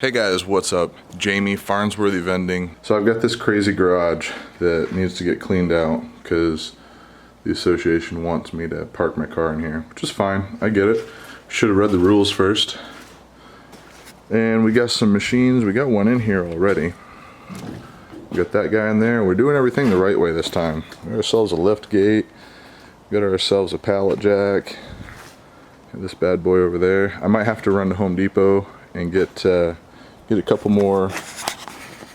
Hey guys, what's up? Jamie, Farnsworthy Vending. So I've got this crazy garage that needs to get cleaned out because the association wants me to park my car in here, which is fine, I get it. Should have read the rules first. And we got some machines, we got one in here already. We got that guy in there, we're doing everything the right way this time. We got ourselves a lift gate, we got ourselves a pallet jack. Got this bad boy over there. I might have to run to Home Depot and get a couple more,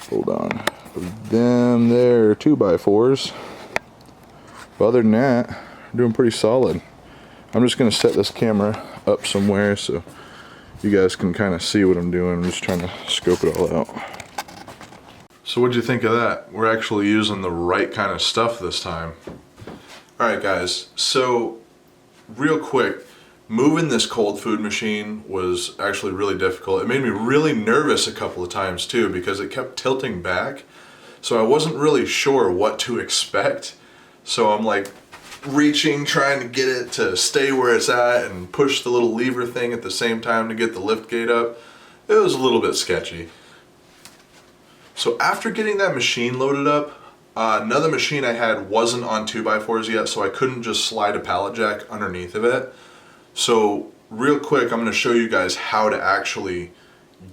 hold on, of them there 2x4s. But other than that, we're doing pretty solid. I'm just gonna set this camera up somewhere so you guys can kind of see what I'm doing. I'm just trying to scope it all out. So what'd you think of that? We're actually using the right kind of stuff this time. All right guys, so real quick, moving this cold food machine was actually really difficult. It made me really nervous a couple of times too because it kept tilting back. So I wasn't really sure what to expect. So I'm like reaching, trying to get it to stay where it's at and push the little lever thing at the same time to get the lift gate up. It was a little bit sketchy. So after getting that machine loaded up, another machine I had wasn't on 2x4s yet, so I couldn't just slide a pallet jack underneath of it. So real quick, I'm going to show you guys how to actually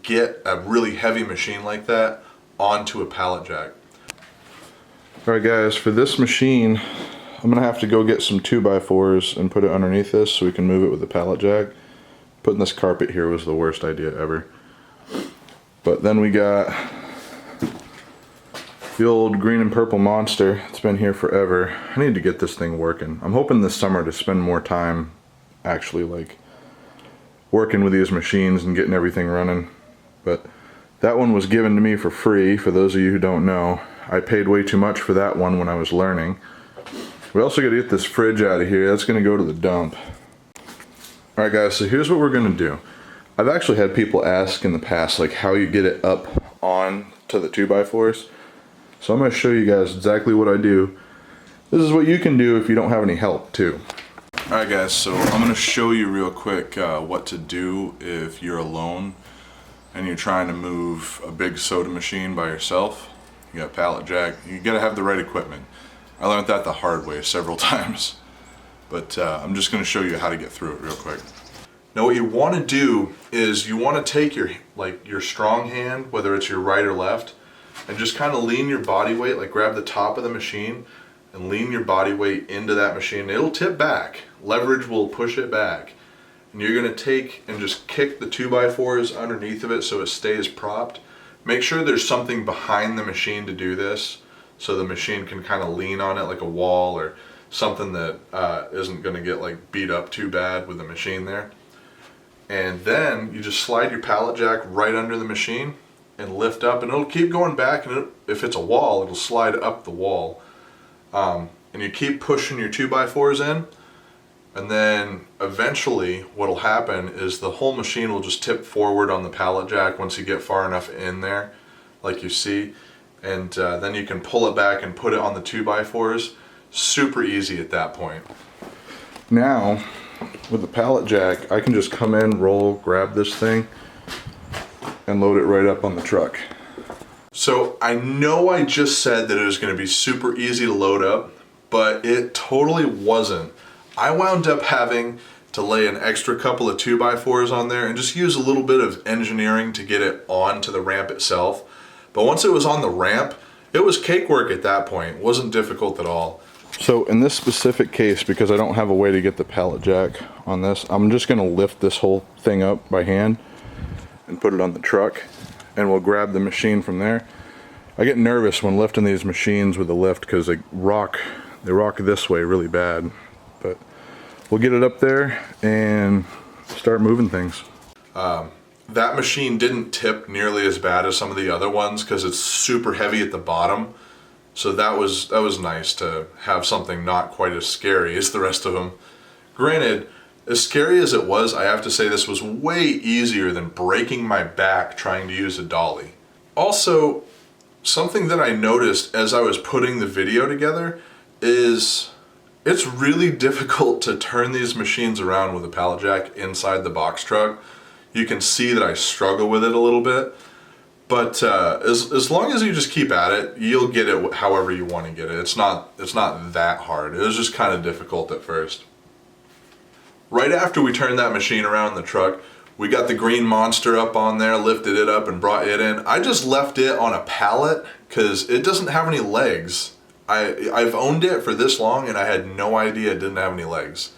get a really heavy machine like that onto a pallet jack. Alright guys, for this machine, I'm going to have to go get some 2x4s and put it underneath this so we can move it with the pallet jack. Putting this carpet here was the worst idea ever. But then we got the old green and purple monster. It's been here forever. I need to get this thing working. I'm hoping this summer to spend more time actually like working with these machines and getting everything running. But that one was given to me for free. For those of you who don't know, I paid way too much for that one when I was learning. We also got to get this fridge out of here. That's going to go to the dump. Alright guys, so here's what we're going to do. I've actually had people ask in the past like how you get it up on to the 2x4s. So I'm going to show you guys exactly what I do. This is what you can do if you don't have any help too. Alright guys, so I'm going to show you real quick what to do if you're alone and you're trying to move a big soda machine by yourself. You got a pallet jack, you got to have the right equipment. I learned that the hard way several times, but I'm just going to show you how to get through it real quick. Now what you want to do is you want to take your strong hand, whether it's your right or left, and just kind of lean your body weight, like grab the top of the machine and lean your body weight into that machine. It'll tip back. Leverage will push it back. And you're going to take and just kick the 2x4s underneath of it so it stays propped. Make sure there's something behind the machine to do this so the machine can kind of lean on it like a wall or something that isn't going to get like beat up too bad with the machine there. And then you just slide your pallet jack right under the machine and lift up, and it'll keep going back, and if it's a wall, it'll slide up the wall. And you keep pushing your 2x4s in, and then eventually what'll happen is the whole machine will just tip forward on the pallet jack once you get far enough in there, like you see, and then you can pull it back and put it on the 2x4s. Super easy at that point. Now, with the pallet jack, I can just come in, roll, grab this thing, and load it right up on the truck. So I know I just said that it was going to be super easy to load up, but it totally wasn't. I wound up having to lay an extra couple of 2x4s on there and just use a little bit of engineering to get it onto the ramp itself. But once it was on the ramp, it was cakework at that point. It wasn't difficult at all. So in this specific case, because I don't have a way to get the pallet jack on this, I'm just going to lift this whole thing up by hand and put it on the truck, and we'll grab the machine from there. I get nervous when lifting these machines with the lift because they rock this way really bad, but we'll get it up there and start moving things. That machine didn't tip nearly as bad as some of the other ones because it's super heavy at the bottom, so that was nice to have something not quite as scary as the rest of them. Granted, as scary as it was, I have to say this was way easier than breaking my back trying to use a dolly. Also, something that I noticed as I was putting the video together is it's really difficult to turn these machines around with a pallet jack inside the box truck. you can see that I struggle with it a little bit. But as long as you just keep at it, you'll get it however you want to get it. It's not that hard. It was just kind of difficult at first. Right after we turned that machine around in the truck, we got the green monster up on there, lifted it up and brought it in. I just left it on a pallet because it doesn't have any legs. I've owned it for this long and I had no idea it didn't have any legs.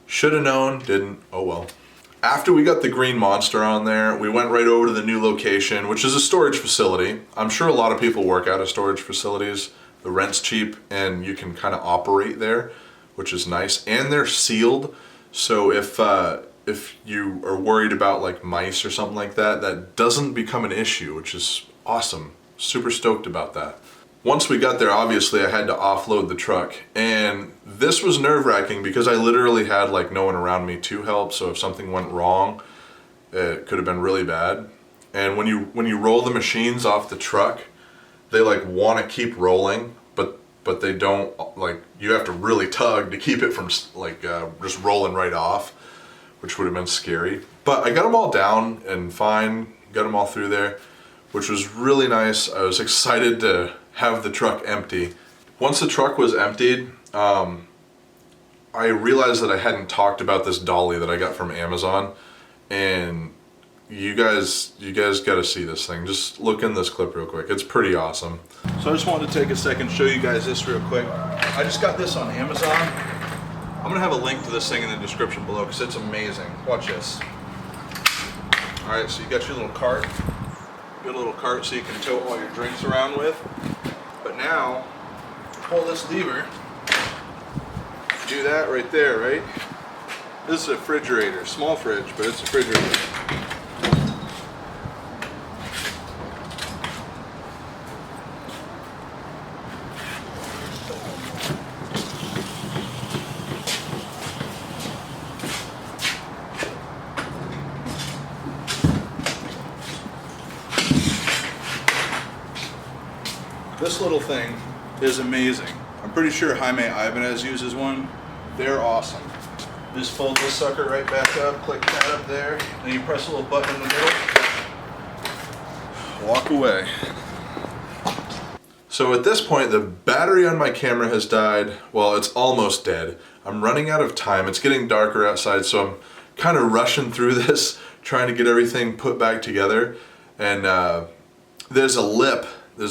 Should have known, didn't, oh well. After we got the green monster on there, we went right over to the new location, which is a storage facility. I'm sure a lot of people work out of storage facilities. The rent's cheap and you can kind of operate there, which is nice. And they're sealed, so if you are worried about like mice or something like that, that doesn't become an issue, which is awesome. Super stoked about that. Once we got there, obviously I had to offload the truck, and this was nerve-wracking because I literally had like no one around me to help, so if something went wrong, it could have been really bad. And when you roll the machines off the truck, they like want to keep rolling, but they don't, like, you have to really tug to keep it from like just rolling right off, which would have been scary. But I got them all down and fine, got them all through there, which was really nice. I was excited to have the truck empty. Once the truck was emptied, I realized that I hadn't talked about this dolly that I got from Amazon, and you guys gotta see this thing. Just look in this clip real quick. It's pretty awesome. So I just wanted to take a second, show you guys this real quick. I just got this on Amazon. I'm gonna have a link to this thing in the description below because it's amazing. Watch this. All right, so you got your little cart. You got a little cart so you can tote all your drinks around with. But now, pull this lever. Do that right there, right? This is a refrigerator, small fridge, but it's a refrigerator. This little thing is amazing. I'm pretty sure Jaime Ibanez uses one. They're awesome. Just fold this sucker right back up, click that up there, and you press a little button in the middle. Walk away. So at this point, the battery on my camera has died. Well, it's almost dead. I'm running out of time. It's getting darker outside, so I'm kind of rushing through this, trying to get everything put back together. And there's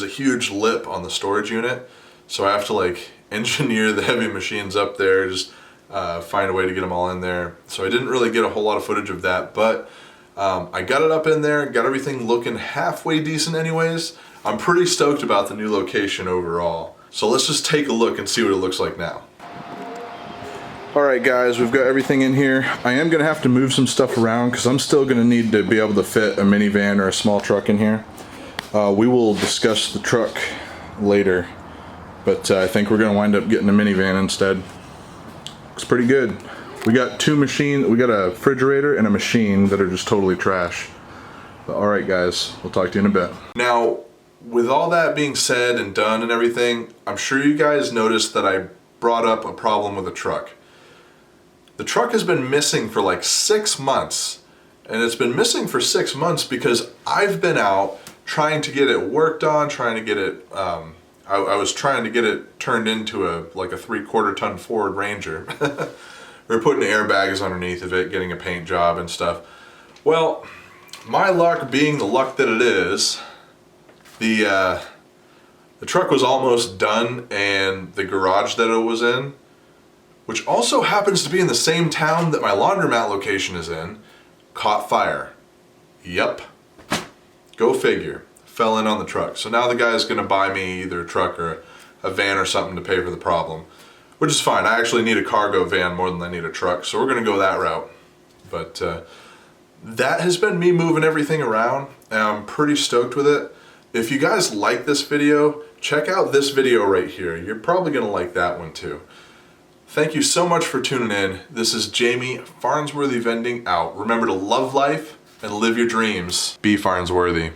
a huge lip on the storage unit, so I have to like engineer the heavy machines up there, just find a way to get them all in there. So I didn't really get a whole lot of footage of that, but I got it up in there, got everything looking halfway decent anyways. I'm pretty stoked about the new location overall. So let's just take a look and see what it looks like now. Alright guys, we've got everything in here. I am going to have to move some stuff around because I'm still going to need to be able to fit a minivan or a small truck in here. We will discuss the truck later, but I think we're going to wind up getting a minivan instead. Looks pretty good. We got two machines, we got a refrigerator and a machine that are just totally trash. But alright guys, we'll talk to you in a bit. Now, with all that being said and done and everything, I'm sure you guys noticed that I brought up a problem with the truck. The truck has been missing for like 6 months, and it's been missing for 6 months because I've been out trying to get it worked on, trying to get it, I was trying to get it turned into like a 3/4 ton Ford Ranger. We're putting airbags underneath of it, getting a paint job and stuff. Well, my luck being the luck that it is, the truck was almost done, and the garage that it was in, which also happens to be in the same town that my laundromat location is in, caught fire. Yep. Go figure. Fell in on the truck. So now the guy's gonna buy me either a truck or a van or something to pay for the problem, which is fine. I actually need a cargo van more than I need a truck, so we're gonna go that route. But that has been me moving everything around, and I'm pretty stoked with it. If you guys like this video, check out this video right here. You're probably gonna like that one too. Thank you so much for tuning in. This is Jamie, Farnsworthy Vending out. Remember to love life and live your dreams. Be Farnsworthy.